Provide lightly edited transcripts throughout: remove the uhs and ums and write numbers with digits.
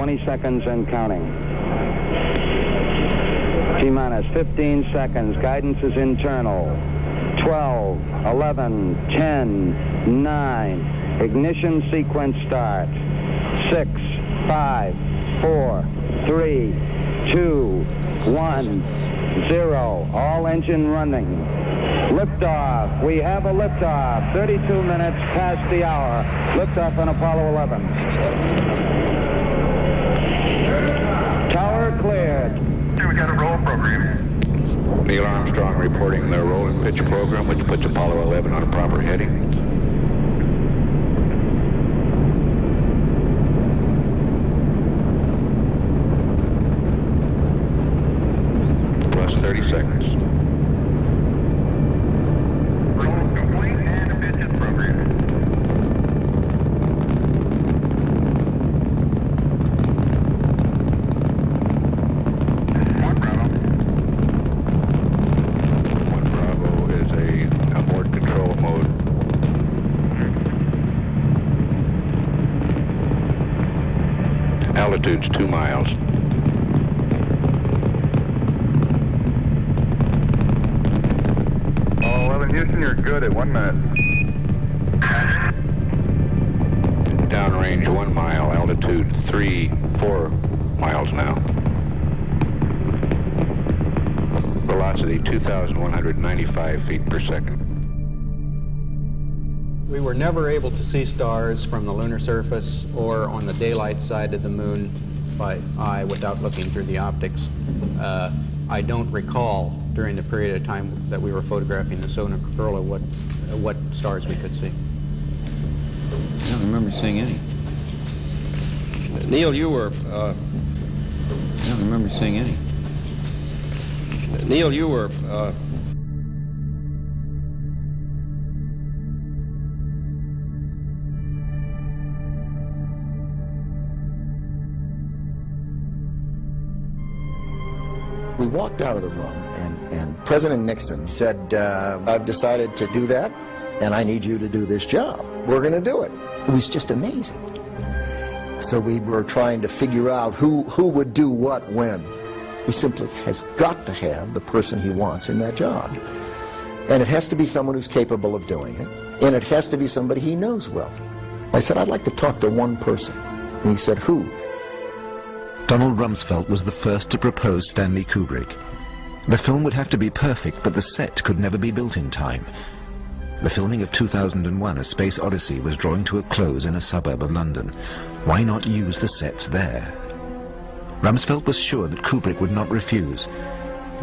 20 seconds and counting. T-minus 15 seconds. Guidance is internal. 12, 11, 10, 9. Ignition sequence start. 6, 5, 4, 3, 2, 1, 0. All engine running. Liftoff. We have a liftoff. 32 minutes past the hour. Liftoff on Apollo 11. Tower cleared. Okay, we got a roll program. Neil Armstrong reporting the roll and pitch program, which puts Apollo 11 on a proper heading. Plus 30 seconds. Roll complete and pitches program. One Bravo is a abort control mode. Altitude's 2 miles. Apollo 11 Houston, you're good at 1 minute. Downrange 1 mile, altitude 4 miles now. Velocity 2,195 feet per second. We were never able to see stars from the lunar surface or on the daylight side of the moon by eye without looking through the optics. I don't recall during the period of time that we were photographing the solar corona what stars we could see. I don't remember seeing any. Neil, you were... I don't remember seeing any. Neil, you were... We walked out of the room, and President Nixon said, I've decided to do that, and I need you to do this job. We're going to do it. It was just amazing. So we were trying to figure out who would do what when. He simply has got to have the person he wants in that job. And it has to be someone who's capable of doing it, and it has to be somebody he knows well. I said, I'd like to talk to one person. And he said, who? Donald Rumsfeld was the first to propose Stanley Kubrick. The film would have to be perfect, but the set could never be built in time. The filming of 2001: A Space Odyssey was drawing to a close in a suburb of London. Why not use the sets there? Rumsfeld was sure that Kubrick would not refuse.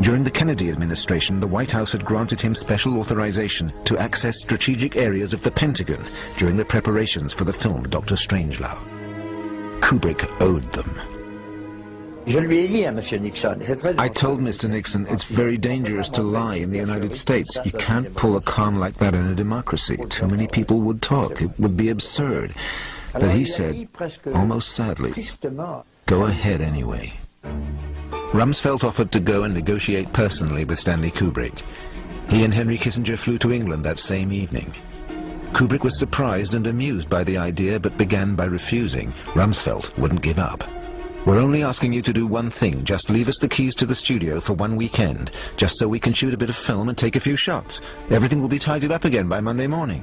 During the Kennedy administration, the White House had granted him special authorization to access strategic areas of the Pentagon during the preparations for the film Dr. Strangelove. Kubrick owed them. I told Mr. Nixon it's very dangerous to lie in the United States. You can't pull a con like that in a democracy. Too many people would talk. It would be absurd. But he said, almost sadly, go ahead anyway. Rumsfeld offered to go and negotiate personally with Stanley Kubrick. He and Henry Kissinger flew to England that same evening. Kubrick was surprised and amused by the idea, but began by refusing. Rumsfeld wouldn't give up. We're only asking you to do one thing. Just leave us the keys to the studio for one weekend, just so we can shoot a bit of film and take a few shots. Everything will be tidied up again by Monday morning.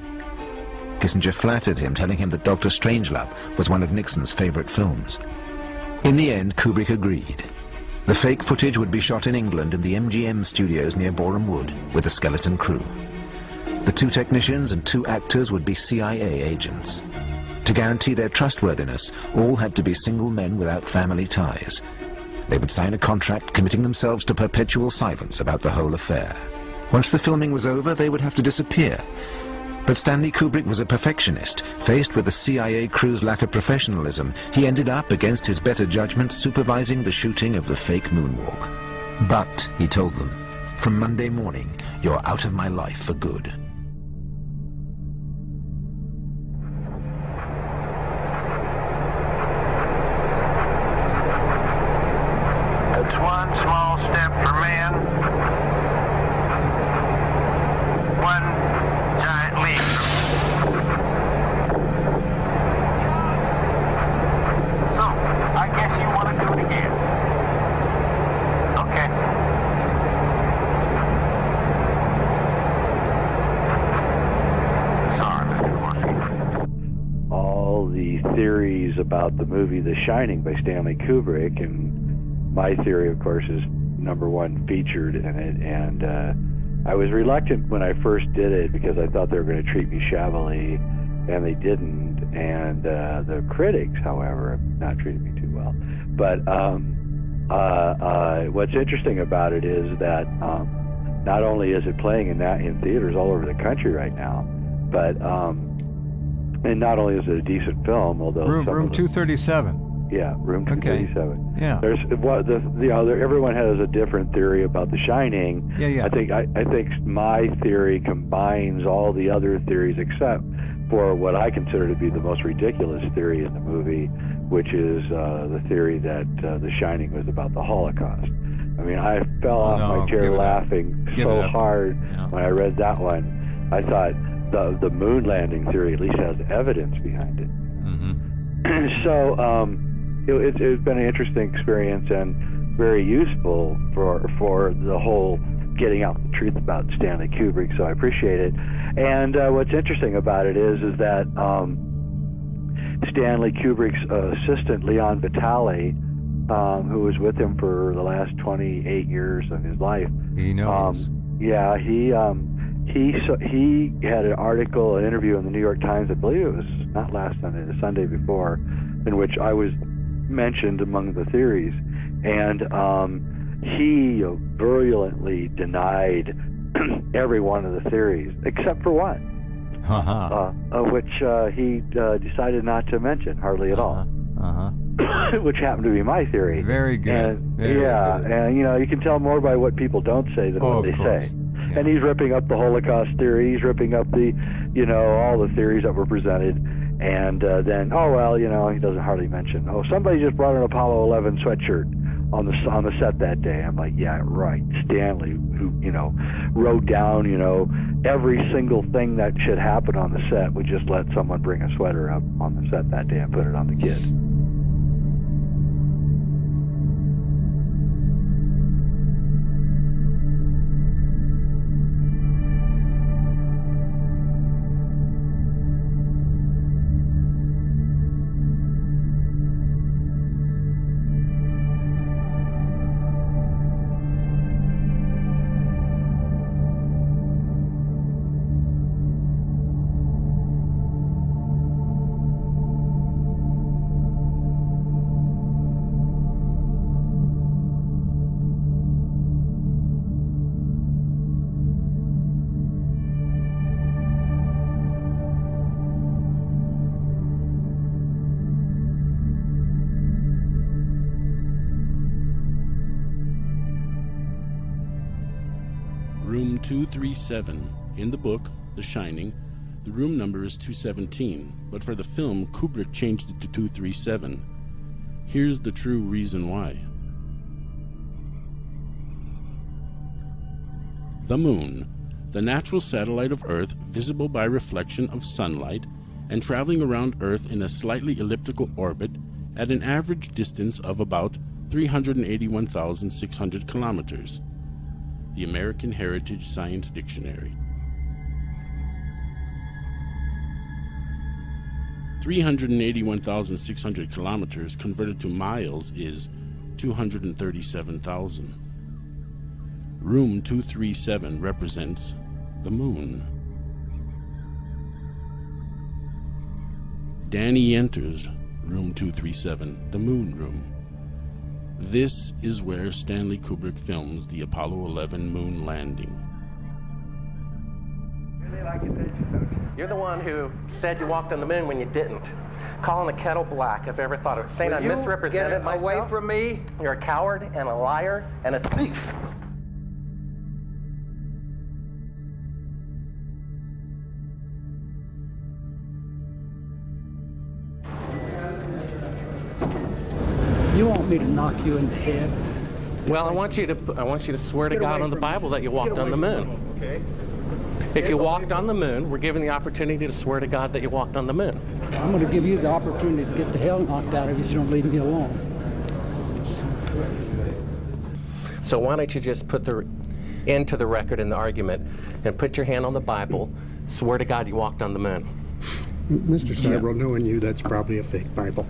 Kissinger flattered him, telling him that Dr. Strangelove was one of Nixon's favorite films. In the end, Kubrick agreed. The fake footage would be shot in England in the MGM studios near Boreham Wood with a skeleton crew. The 2 technicians and 2 actors would be CIA agents. To guarantee their trustworthiness, all had to be single men without family ties. They would sign a contract committing themselves to perpetual silence about the whole affair. Once the filming was over, they would have to disappear. But Stanley Kubrick was a perfectionist. Faced with the CIA crew's lack of professionalism, he ended up, against his better judgment, supervising the shooting of the fake moonwalk. But, he told them, from Monday morning, you're out of my life for good. It's one small step for man, one giant leap. So, I guess about the movie The Shining by Stanley Kubrick, and my theory, of course, is #1 featured in it, and I was reluctant when I first did it because I thought they were going to treat me shabbily, and they didn't, and the critics, however, have not treated me too well. But what's interesting about it is that not only is it playing in theaters all over the country right now, but and not only is it a decent film, although Room 237. Yeah, Room 237. Okay. Yeah. There's everyone has a different theory about The Shining. Yeah. I think my theory combines all the other theories except for what I consider to be the most ridiculous theory in the movie, which is the theory that The Shining was about the Holocaust. I mean, I fell off my chair laughing so hard when I read that one. I thought the moon landing theory at least has evidence behind it. Mm-hmm. So it's been an interesting experience and very useful for the whole getting out the truth about Stanley Kubrick, so I appreciate it. And what's interesting about it is that Stanley Kubrick's assistant, Leon Vitale, who was with him for the last 28 years of his life. He knows. He had an article, an interview in the New York Times, I believe it was not last Sunday, the Sunday before, in which I was mentioned among the theories. And he virulently denied every one of the theories, except for one, which he decided not to mention hardly at all. Which happened to be my theory. Very good. And, and you can tell more by what people don't say than what they say. Yeah. And he's ripping up the Holocaust theory. He's ripping up the, all the theories that were presented. And then, he doesn't hardly mention. Somebody just brought an Apollo 11 sweatshirt on the set that day. I'm like, yeah, right. Stanley, who wrote down every single thing that should happen on the set, would just let someone bring a sweater up on the set that day and put it on the kid. Room 237. In the book, The Shining, the room number is 217, but for the film, Kubrick changed it to 237. Here's the true reason why. The Moon, the natural satellite of Earth visible by reflection of sunlight and traveling around Earth in a slightly elliptical orbit at an average distance of about 381,600 kilometers. The American Heritage Science Dictionary. 381,600 kilometers converted to miles is 237,000. Room 237 represents the moon. Danny enters room 237, the moon room. This is where Stanley Kubrick films the Apollo 11 moon landing. You're the one who said you walked on the moon when you didn't. Calling the kettle black, if I ever thought of it. Saying I misrepresented myself. Away from me. You're a coward and a liar and a thief. You want me to knock you in the head? Well, I want you to swear to God on the Bible that you walked on the moon. Okay. If you walked on the moon, we're given the opportunity to swear to God that you walked on the moon. I'm going to give you the opportunity to get the hell knocked out of you if you don't leave me alone. So why don't you just put the end to the record in the argument and put your hand on the Bible, swear to God you walked on the moon. Mr. Seibel, knowing you, that's probably a fake Bible.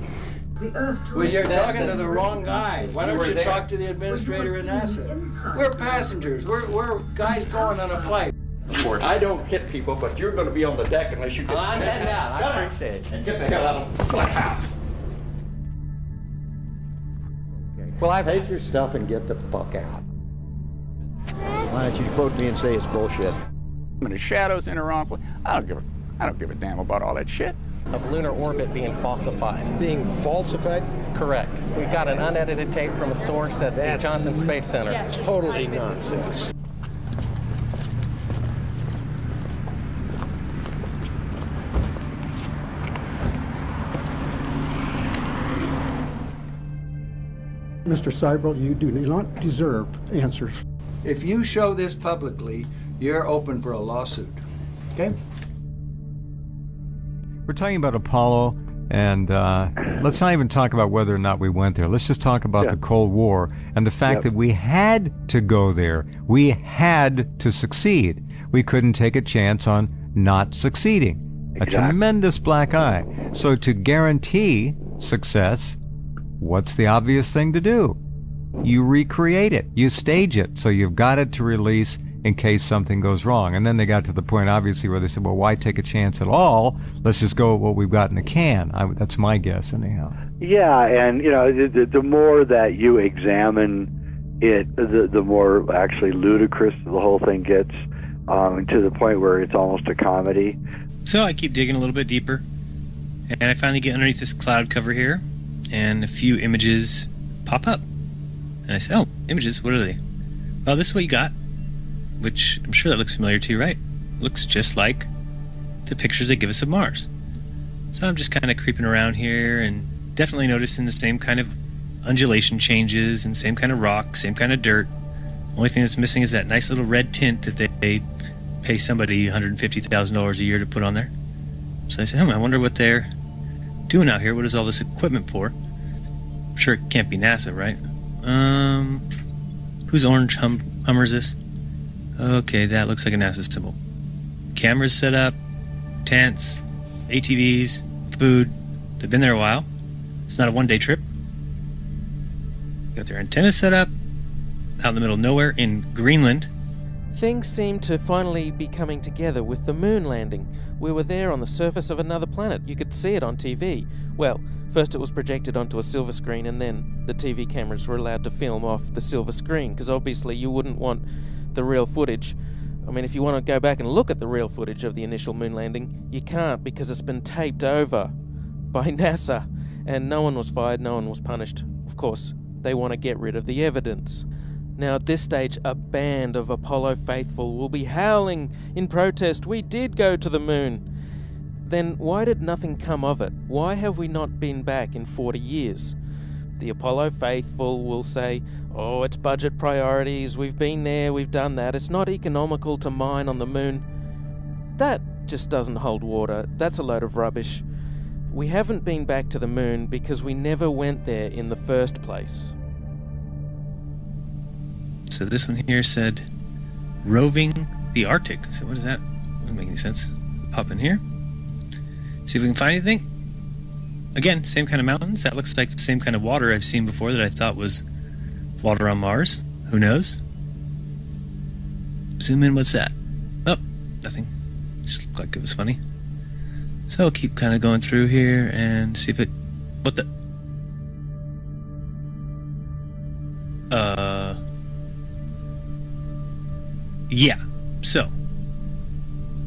Well, you're talking to the wrong guy. Why don't you talk to the administrator in NASA? We're passengers. We're guys going on a flight. Of course, I don't hit people, but you're going to be on the deck unless you get... I'm heading out. I appreciate it. And get the hell out of the Black House. Well, take your stuff and get the fuck out. Why don't you quote me and say it's bullshit? And the shadows in the wrong place. I don't give a damn about all that shit. Of lunar orbit being falsified. Being falsified? Correct. We got an unedited tape from a source at the Johnson Space Center. Totally nonsense. Mr. Seibel, you do not deserve answers. If you show this publicly, you're open for a lawsuit. Okay? We're talking about Apollo, and let's not even talk about whether or not we went there. Let's just talk about the Cold War and the fact that we had to go there. We had to succeed. We couldn't take a chance on not succeeding. Exactly. A tremendous black eye. So to guarantee success, what's the obvious thing to do? You recreate it. You stage it. So you've got it to release in case something goes wrong. And then they got to the point, obviously, where they said, well, why take a chance at all? Let's just go with what we've got in the can. That's my guess, anyhow. Yeah, and, you know, the more that you examine it, the more actually ludicrous the whole thing gets, to the point where it's almost a comedy. So I keep digging a little bit deeper, and I finally get underneath this cloud cover here, and a few images pop up. And I say, oh, images, what are they? Well, this is what you got, which I'm sure that looks familiar to you, right? Looks just like the pictures they give us of Mars. So I'm just kind of creeping around here and definitely noticing the same kind of undulation changes and same kind of rock, same kind of dirt. Only thing that's missing is that nice little red tint that they pay somebody $150,000 a year to put on there. So I said, I wonder what they're doing out here. What is all this equipment for? I'm sure it can't be NASA, right? Whose orange Hummer is this? Okay, that looks like a NASA symbol. Cameras set up, tents, ATVs, food. They've been there a while. It's not a one-day trip. Got their antennas set up out in the middle of nowhere in Greenland. Things seem to finally be coming together with the moon landing. We were there on the surface of another planet. You could see it on TV. Well, first it was projected onto a silver screen, and then the TV cameras were allowed to film off the silver screen, because obviously you wouldn't want the real footage. I mean, if you want to go back and look at the real footage of the initial moon landing, you can't, because it's been taped over by NASA, and no one was fired, no one was punished. Of course, they want to get rid of the evidence. Now, at this stage, a band of Apollo faithful will be howling in protest. We did go to the moon. Then why did nothing come of it? Why have we not been back in 40 years? The Apollo faithful will say, oh, it's budget priorities, we've been there, we've done that, it's not economical to mine on the moon. That just doesn't hold water. That's a load of rubbish. We haven't been back to the moon because we never went there in the first place. So this one here said, roving the Arctic. So what is that? Doesn't make any sense. Pop in here. See if we can find anything. Again, same kind of mountains. That looks like the same kind of water I've seen before that I thought was water on Mars. Who knows? Zoom in, what's that? Oh, nothing. Just looked like it was funny. So I'll keep kind of going through here and see if it... What the... Yeah, so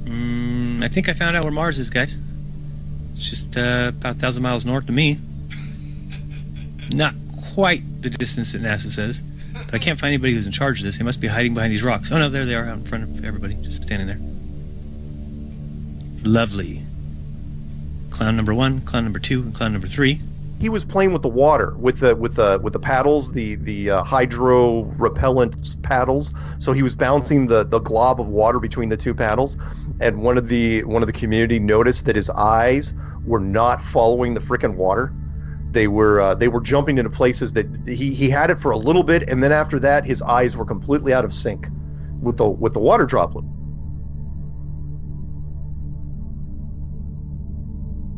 I think I found out where Mars is, guys. It's just about 1,000 miles north of me. Not quite the distance that NASA says, but I can't find anybody who's in charge of this. They must be hiding behind these rocks. Oh no, there they are out in front of everybody, just standing there. Lovely. Clown number 1, clown number 2, and clown number 3. He was playing with the water, with the paddles, the hydro repellent paddles. So he was bouncing the glob of water between the two paddles, and one of the community noticed that his eyes were not following the frickin' water. They were jumping into places that he had it for a little bit, and then after that, his eyes were completely out of sync with the water droplet.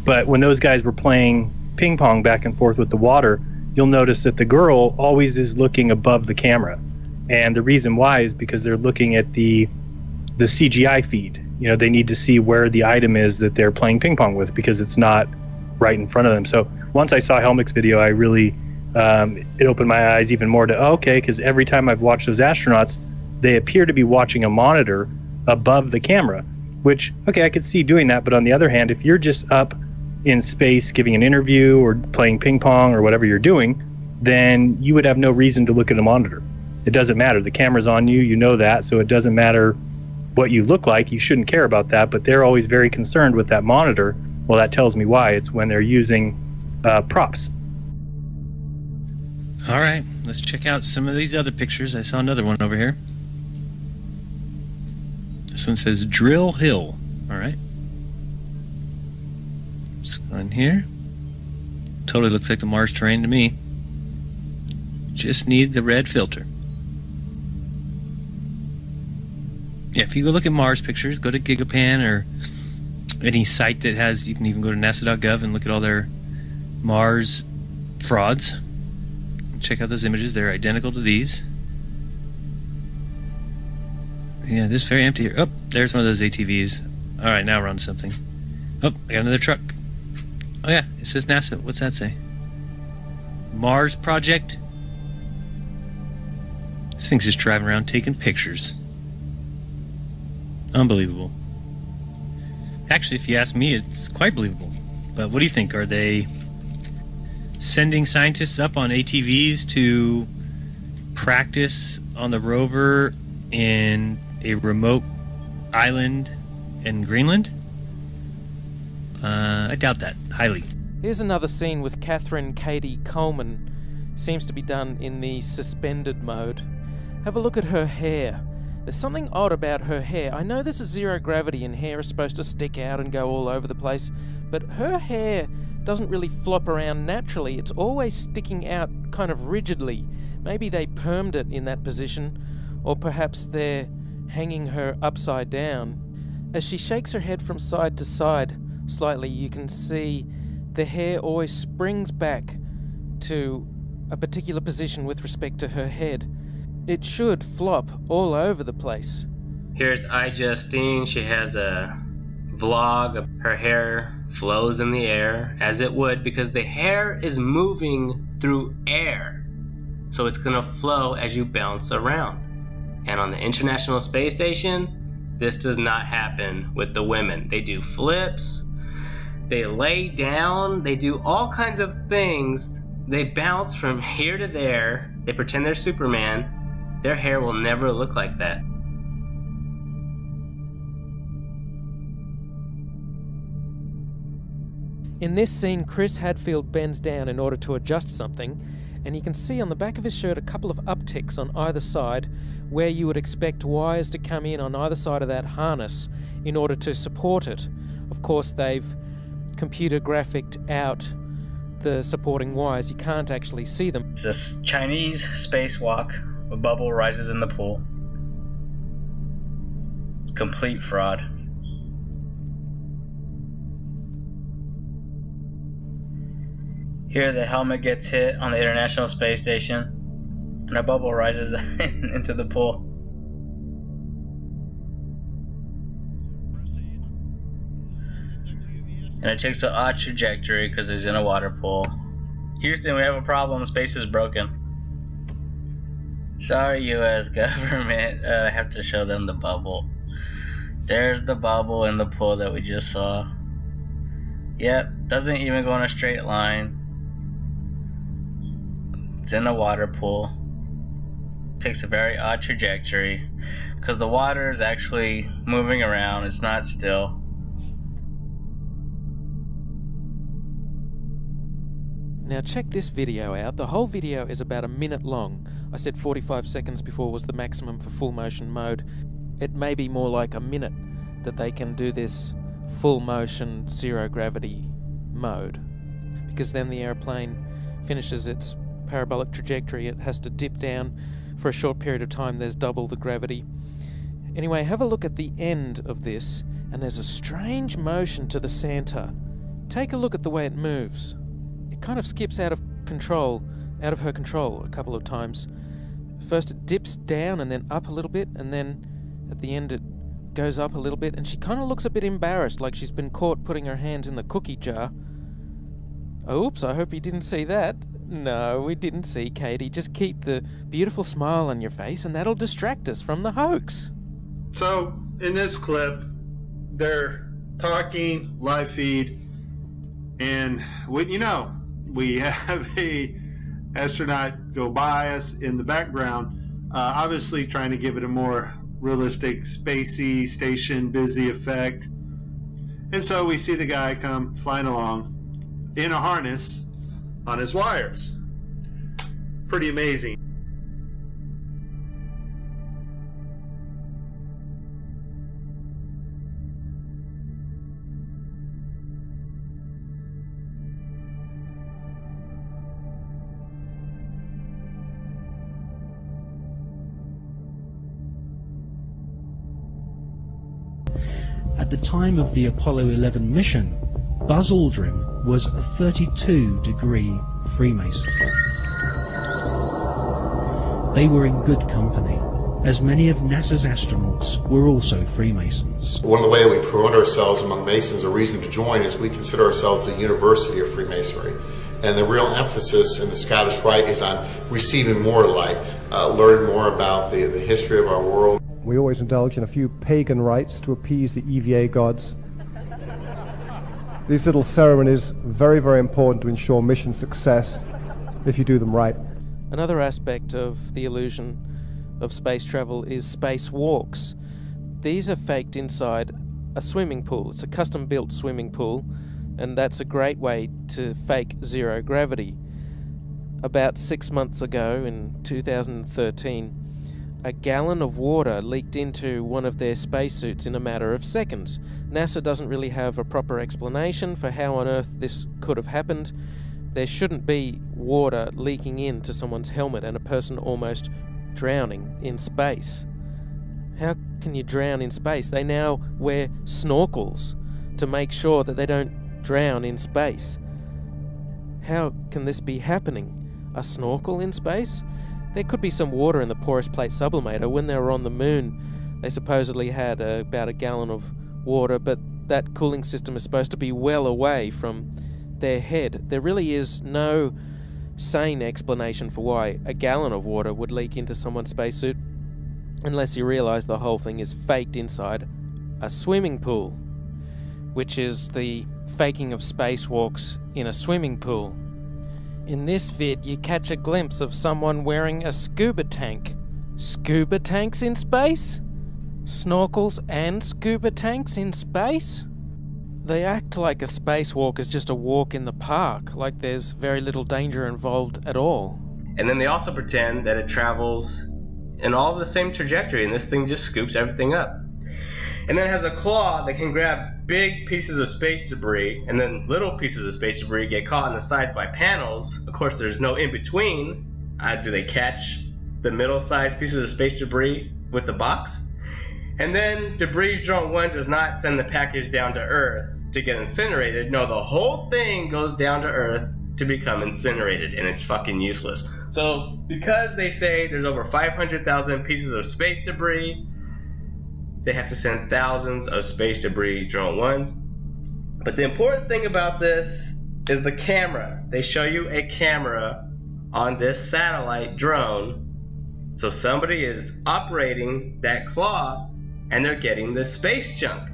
But when those guys were playing ping pong back and forth with the water, you'll notice that the girl always is looking above the camera. And the reason why is because they're looking at the CGI feed. You know, they need to see where the item is that they're playing ping pong with, because it's not right in front of them. So once I saw Helmick's video, I really, it opened my eyes even more to, okay, because every time I've watched those astronauts, they appear to be watching a monitor above the camera, which, okay, I could see doing that. But on the other hand, if you're just up in space giving an interview or playing ping pong or whatever you're doing, then you would have no reason to look at a monitor. It doesn't matter. The camera's on you, you know that, so it doesn't matter what you look like. You shouldn't care about that, but they're always very concerned with that monitor. Well, that tells me why. It's when they're using props. All right, let's check out some of these other pictures. I saw another one over here. This one says Drill Hill. All right. Just go in here. Totally looks like the Mars terrain to me. Just need the red filter. Yeah, if you go look at Mars pictures, go to Gigapan or any site that has, you can even go to nasa.gov and look at all their Mars frauds. Check out those images. They're identical to these. Yeah, this is very empty here. Oh, there's one of those ATVs. All right, now we're on to something. Oh, I got another truck. Oh yeah, it says NASA. What's that say? Mars Project? This thing's just driving around taking pictures. Unbelievable. Actually, if you ask me, it's quite believable. But what do you think? Are they sending scientists up on ATVs to practice on the rover in a remote island in Greenland? I doubt that, highly. Here's another scene with Catherine Katie Coleman. Seems to be done in the suspended mode. Have a look at her hair. There's something odd about her hair. I know this is zero gravity and hair is supposed to stick out and go all over the place, but her hair doesn't really flop around naturally. It's always sticking out kind of rigidly. Maybe they permed it in that position, or perhaps they're hanging her upside down. As she shakes her head from side to side slightly, you can see the hair always springs back to a particular position with respect to her head. It should flop all over the place. Here's iJustine. She has a vlog. Her hair flows in the air, as it would, because the hair is moving through air. So it's going to flow as you bounce around. And on the International Space Station, this does not happen with the women. They do flips, they lay down, they do all kinds of things. They bounce from here to there. They pretend they're Superman. Their hair will never look like that. In this scene, Chris Hadfield bends down in order to adjust something, and you can see on the back of his shirt a couple of upticks on either side where you would expect wires to come in on either side of that harness in order to support it. Of course, they've computer graphicked out the supporting wires. You can't actually see them. It's a Chinese spacewalk. A bubble rises in the pool. It's complete fraud. Here the helmet gets hit on the International Space Station and a bubble rises into the pool. And it takes an odd trajectory because it's in a water pool. Houston, we have a problem. Space is broken. Sorry, U.S. government. I have to show them the bubble. There's the bubble in the pool that we just saw. Yep, doesn't even go in a straight line. It's in a water pool. Takes a very odd trajectory because the water is actually moving around. It's not still. Now check this video out. The whole video is about a minute long. I said 45 seconds before was the maximum for full motion mode. It may be more like a minute that they can do this full motion zero gravity mode, because then the airplane finishes its parabolic trajectory. It has to dip down for a short period of time. There's double the gravity. Anyway, have a look at the end of this, and there's a strange motion to the center. take a look at the way it moves. It kind of skips out of her control a couple of times. First it dips down and then up a little bit, and then at the end it goes up a little bit, and she kind of looks a bit embarrassed, like she's been caught putting her hands in the cookie jar. Oops, I hope you didn't see that. No, we didn't see, Katie. Just keep the beautiful smile on your face, and that'll distract us from the hoax. So, in this clip, they're talking, live feed, and we have a astronaut go by us in the background, obviously trying to give it a more realistic, spacey, station busy effect. And so we see the guy come flying along in a harness on his wires. Pretty amazing. At the time of the Apollo 11 mission, Buzz Aldrin was a 32-degree Freemason. They were in good company, as many of NASA's astronauts were also Freemasons. One of the ways we promote ourselves among Masons, a reason to join, is we consider ourselves the University of Freemasonry. And the real emphasis in the Scottish Rite is on receiving more light, learn more about the history of our world. We always indulge in a few pagan rites to appease the EVA gods. These little ceremonies are very, very important to ensure mission success if you do them right. Another aspect of the illusion of space travel is spacewalks. These are faked inside a swimming pool. It's a custom-built swimming pool, and that's a great way to fake zero gravity. About 6 months ago, in 2013, a gallon of water leaked into one of their spacesuits in a matter of seconds. NASA doesn't really have a proper explanation for how on earth this could have happened. There shouldn't be water leaking into someone's helmet and a person almost drowning in space. How can you drown in space? They now wear snorkels to make sure that they don't drown in space. How can this be happening? A snorkel in space? There could be some water in the porous plate sublimator. When they were on the moon, they supposedly had about a gallon of water, but that cooling system is supposed to be well away from their head. There really is no sane explanation for why a gallon of water would leak into someone's spacesuit, unless you realize the whole thing is faked inside a swimming pool, which is the faking of spacewalks in a swimming pool. In this vid, you catch a glimpse of someone wearing a scuba tank. Scuba tanks in space? Snorkels and scuba tanks in space? They act like a spacewalk is just a walk in the park, like there's very little danger involved at all. And then they also pretend that it travels in all the same trajectory, and this thing just scoops everything up. And then it has a claw that can grab big pieces of space debris, and then little pieces of space debris get caught on the sides by panels. Of course, there's no in-between. Do they catch the middle-sized pieces of space debris with the box? And then Debris Drone 1 does not send the package down to Earth to get incinerated. No, the whole thing goes down to Earth to become incinerated, and it's fucking useless. So, because they say there's over 500,000 pieces of space debris, they have to send thousands of space debris drone 1s. But the important thing about this is the camera. They show you a camera on this satellite drone. So somebody is operating that claw and they're getting this space junk.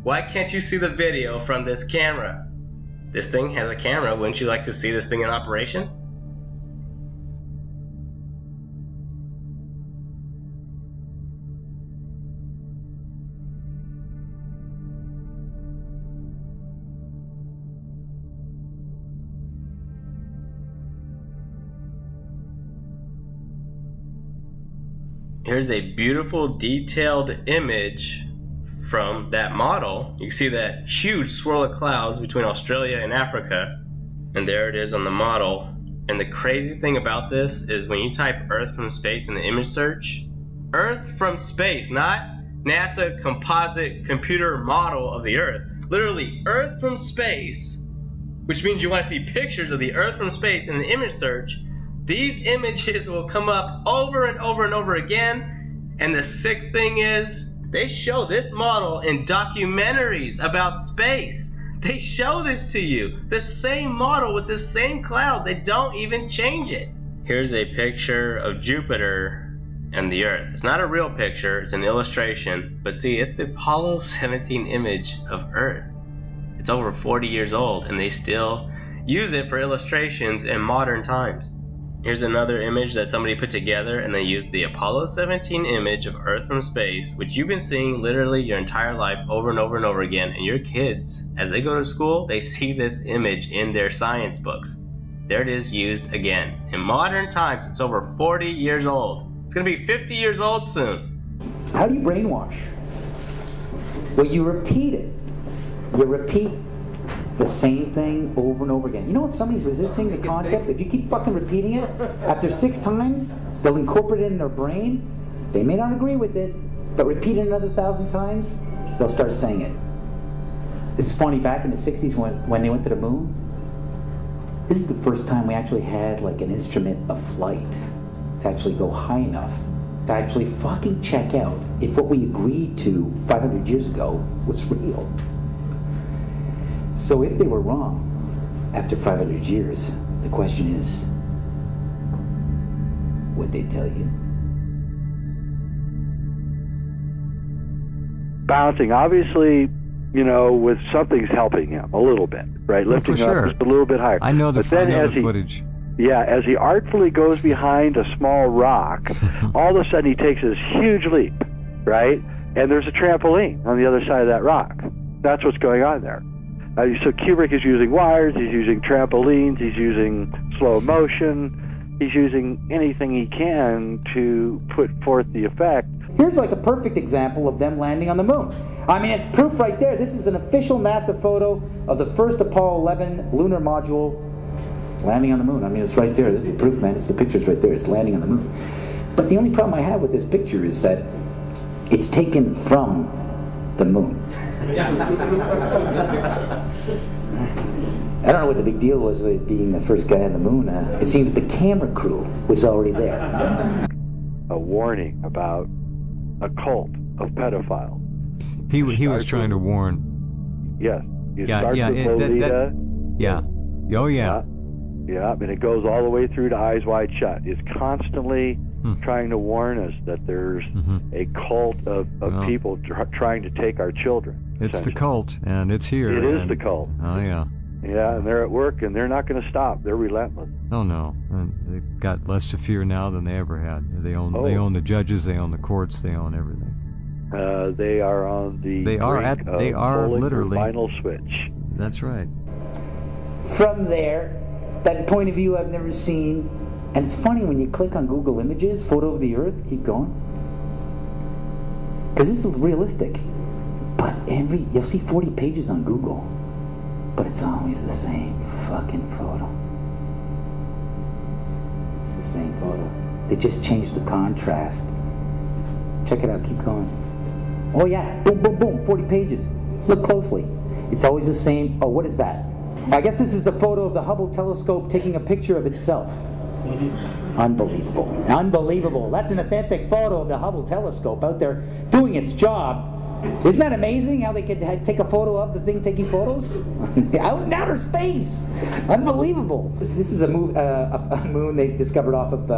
Why can't you see the video from this camera? This thing has a camera. Wouldn't you like to see this thing in operation? Here's a beautiful detailed image from that model. You can see that huge swirl of clouds between Australia and Africa, and there it is on the model. And the crazy thing about this is when you type Earth from space in the image search, Earth from space, not NASA composite computer model of the Earth, literally Earth from space, which means you want to see pictures of the Earth from space in an image search, these images will come up over and over and over again. And the sick thing is, they show this model in documentaries about space. They show this to you. The same model with the same clouds. They don't even change it. Here's a picture of Jupiter and the Earth. It's not a real picture, it's an illustration. But see, it's the Apollo 17 image of Earth. It's over 40 years old, and they still use it for illustrations in modern times. Here's another image that somebody put together, and they used the Apollo 17 image of Earth from space, which you've been seeing literally your entire life over and over and over again. And your kids, as they go to school, they see this image in their science books. There it is, used again. In modern times, it's over 40 years old. It's going to be 50 years old soon. How do you brainwash? Well, you repeat it. You repeat the same thing over and over again. You know, if somebody's resisting the concept, if you keep fucking repeating it, after 6 times, they'll incorporate it in their brain. They may not agree with it, but repeat it another 1,000 times, they'll start saying it. It's funny, back in the 60s when they went to the moon, this is the first time we actually had like an instrument of flight to actually go high enough to actually fucking check out if what we agreed to 500 years ago was real. So if they were wrong after 500 years, the question is, would they tell you? Bouncing, obviously, you know, with something's helping him a little bit, right? Lifting up just a little bit higher. I know the footage. Yeah, as he artfully goes behind a small rock, all of a sudden he takes this huge leap, right? And there's a trampoline on the other side of that rock. That's what's going on there. So Kubrick is using wires, he's using trampolines, he's using slow motion, he's using anything he can to put forth the effect. Here's like a perfect example of them landing on the moon. I mean, it's proof right there. This is an official NASA photo of the first Apollo 11 lunar module landing on the moon. I mean, it's right there. This is proof, man. It's the picture's right there. It's landing on the moon. But the only problem I have with this picture is that it's taken from the moon. I don't know what the big deal was with being the first guy on the moon. It seems the camera crew was already there. A warning about a cult of pedophiles. He was trying to warn. Yes. It starts with Lolita. Oh, yeah. Yeah, and it goes all the way through to Eyes Wide Shut. It's constantly trying to warn us that there's a cult of people trying to take our children. It's the cult, and it's here. It is the cult. Oh, yeah. Yeah, and they're at work, and they're not going to stop. They're relentless. Oh, no. And they've got less to fear now than they ever had. They own the judges, they own the courts, they own everything. They are on the literally final switch. That's right. From there, that point of view I've never seen, and it's funny when you click on Google Images, photo of the Earth, keep going, because this is realistic. But you'll see 40 pages on Google, but it's always the same fucking photo. It's the same photo. They just changed the contrast. Check it out, keep going. Oh yeah, boom, boom, boom, 40 pages. Look closely. It's always the same. Oh, what is that? I guess this is a photo of the Hubble telescope taking a picture of itself. Unbelievable. Unbelievable. That's an authentic photo of the Hubble telescope out there doing its job. Isn't that amazing how they could take a photo of the thing taking photos? Out in outer space. Unbelievable. This is a moon they discovered off of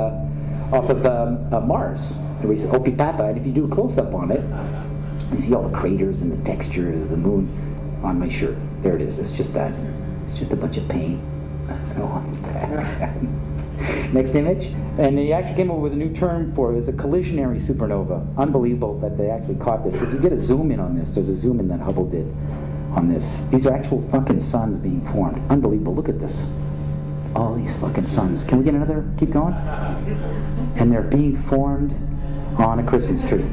Mars. Opipapa. And if you do a close-up on it, you see all the craters and the texture of the moon on my shirt. There it is. It's just that. It's just a bunch of paint. Next image. And they actually came up with a new term for it. It's a collisionary supernova. Unbelievable that they actually caught this. If you get a zoom in on this, there's a zoom in that Hubble did on this. These are actual fucking suns being formed. Unbelievable. Look at this. All these fucking suns. Can we get another? Keep going. And they're being formed on a Christmas tree.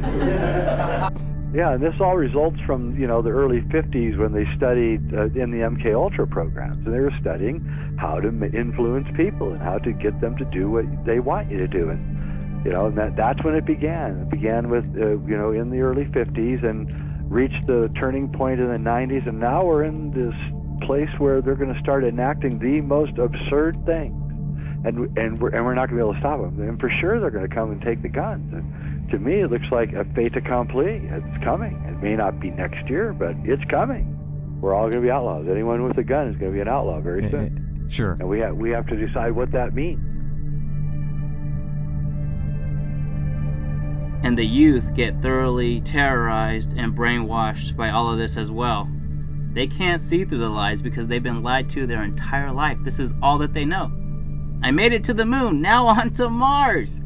Yeah, and this all results from, the early 50s when they studied in the MK Ultra programs. And they were studying how to influence people and how to get them to do what they want you to do. And, and that's when it began. It began with, in the early 50s and reached the turning point in the 90s. And now we're in this place where they're going to start enacting the most absurd things, and we're not going to be able to stop them. And for sure, they're going to come and take the guns. And to me, it looks like a fait accompli. It's coming. It may not be next year, but it's coming. We're all going to be outlaws. Anyone with a gun is going to be an outlaw very soon. Sure. And we have to decide what that means. And the youth get thoroughly terrorized and brainwashed by all of this as well. They can't see through the lies because they've been lied to their entire life. This is all that they know. I made it to the moon, now on to Mars!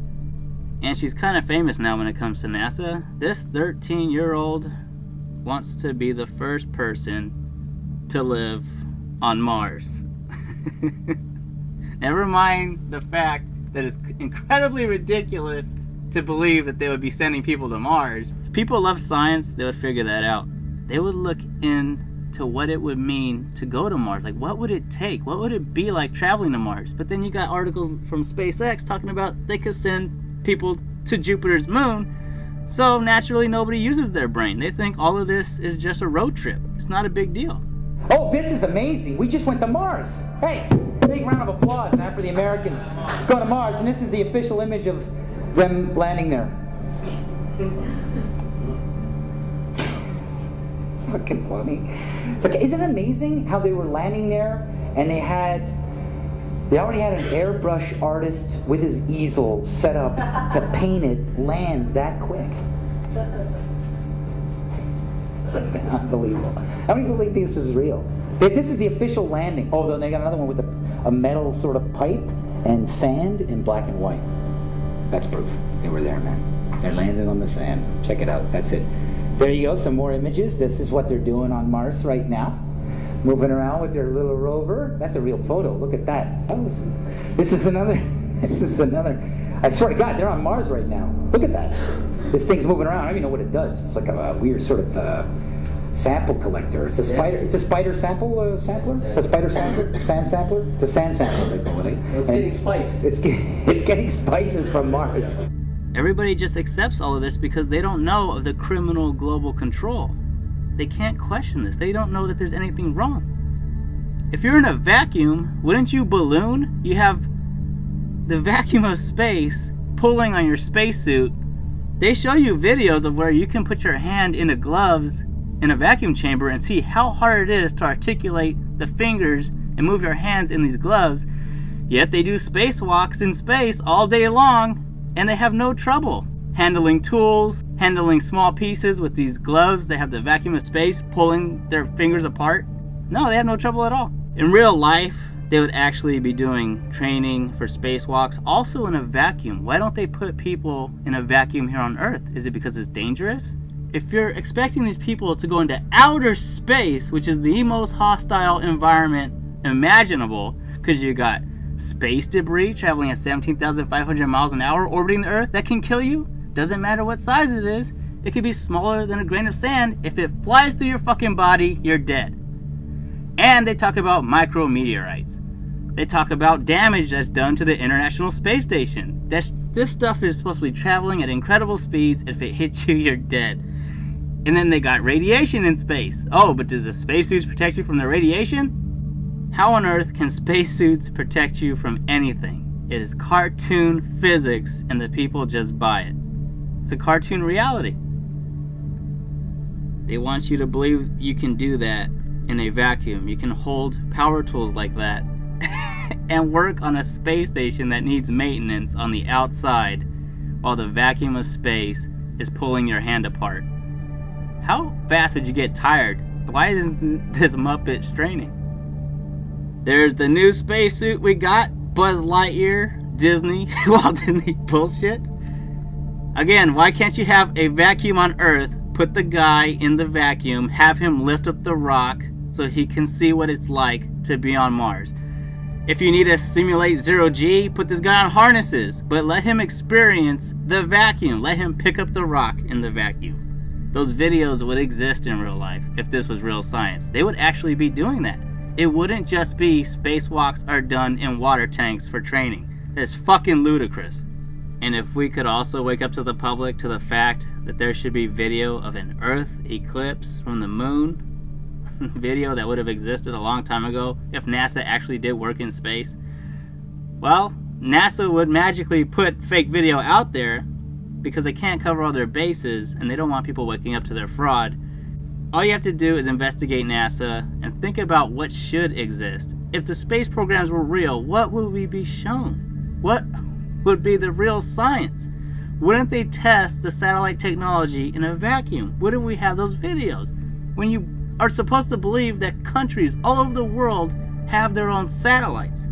And she's kind of famous now when it comes to NASA. This 13-year-old wants to be the first person to live on Mars. Never mind the fact that it's incredibly ridiculous to believe that they would be sending people to Mars. If people love science, they would figure that out. They would look into what it would mean to go to Mars. Like, what would it take? What would it be like traveling to Mars? But then you got articles from SpaceX talking about they could send people to Jupiter's moon. So naturally, nobody uses their brain. They think all of this is just a road trip. It's not a big deal. Oh, this is amazing. We just went to Mars. Hey, big round of applause now for the Americans going to Mars. And this is the official image of them landing there. It's fucking funny. It's like, isn't it amazing how they were landing there and they already had an airbrush artist with his easel set up to paint it land that quick. It's like unbelievable. How many believe this is real? This is the official landing. Oh, then they got another one with a metal sort of pipe and sand in black and white. That's proof. They were there, man. They're landing on the sand. Check it out. That's it. There you go. Some more images. This is what they're doing on Mars right now. Moving around with their little rover. That's a real photo. Look at that. This is another. I swear to God, they're on Mars right now. Look at that. This thing's moving around. I don't even know what it does. It's like a weird sort of sample collector. It's a spider. It's a spider sampler. It's a spider sampler. Sand sampler. It's a sand sampler. They call it. It's getting spice. It's getting spices from Mars. Everybody just accepts all of this because they don't know of the criminal global control. They can't question this. They don't know that there's anything wrong. If you're in a vacuum, wouldn't you balloon? You have the vacuum of space pulling on your spacesuit. They show you videos of where you can put your hand into gloves in a vacuum chamber and see how hard it is to articulate the fingers and move your hands in these gloves. Yet they do spacewalks in space all day long and they have no trouble handling tools, handling small pieces with these gloves. They have the vacuum of space pulling their fingers apart. No, they have no trouble at all. In real life, they would actually be doing training for spacewalks also in a vacuum. Why don't they put people in a vacuum here on Earth? Is it because it's dangerous? If you're expecting these people to go into outer space, which is the most hostile environment imaginable, because you got space debris traveling at 17,500 miles an hour orbiting the Earth that can kill you. Doesn't matter what size it is. It could be smaller than a grain of sand. If it flies through your fucking body, you're dead. And they talk about micrometeorites. They talk about damage that's done to the International Space Station. This stuff is supposed to be traveling at incredible speeds. If it hits you, you're dead. And then they got radiation in space. Oh, but does the spacesuits protect you from the radiation? How on earth can spacesuits protect you from anything? It is cartoon physics and the people just buy it. It's a cartoon reality. They want you to believe you can do that in a vacuum. You can hold power tools like that and work on a space station that needs maintenance on the outside while the vacuum of space is pulling your hand apart. How fast would you get tired? Why isn't this Muppet straining? There's the new spacesuit we got. Buzz Lightyear, Disney, Walt Disney bullshit. Again, why can't you have a vacuum on Earth, put the guy in the vacuum, have him lift up the rock so he can see what it's like to be on Mars? If you need to simulate 0G, put this guy on harnesses, but let him experience the vacuum. Let him pick up the rock in the vacuum. Those videos would exist in real life if this was real science. They would actually be doing that. It wouldn't just be spacewalks are done in water tanks for training. That's fucking ludicrous. And if we could also wake up to the public to the fact that there should be video of an Earth eclipse from the moon, video that would have existed a long time ago if NASA actually did work in space? Well, NASA would magically put fake video out there because they can't cover all their bases and they don't want people waking up to their fraud. All you have to do is investigate NASA and think about what should exist. If the space programs were real, what would we be shown? What would be the real science? Wouldn't they test the satellite technology in a vacuum? Wouldn't we have those videos? When you are supposed to believe that countries all over the world have their own satellites.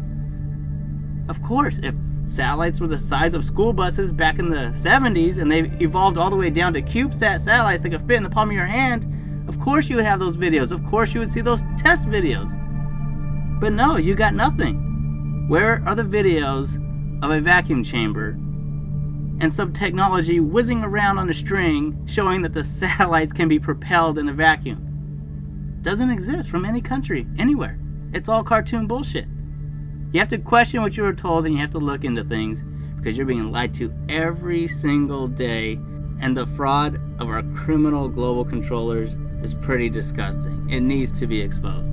Of course, if satellites were the size of school buses back in the 70s and they evolved all the way down to CubeSat satellites that could fit in the palm of your hand, of course you would have those videos. Of course you would see those test videos. But no, you got nothing. Where are the videos of a vacuum chamber and some technology whizzing around on a string showing that the satellites can be propelled in a vacuum? Doesn't exist from any country, anywhere. It's all cartoon bullshit. You have to question what you were told and you have to look into things because you're being lied to every single day, and the fraud of our criminal global controllers is pretty disgusting. It needs to be exposed.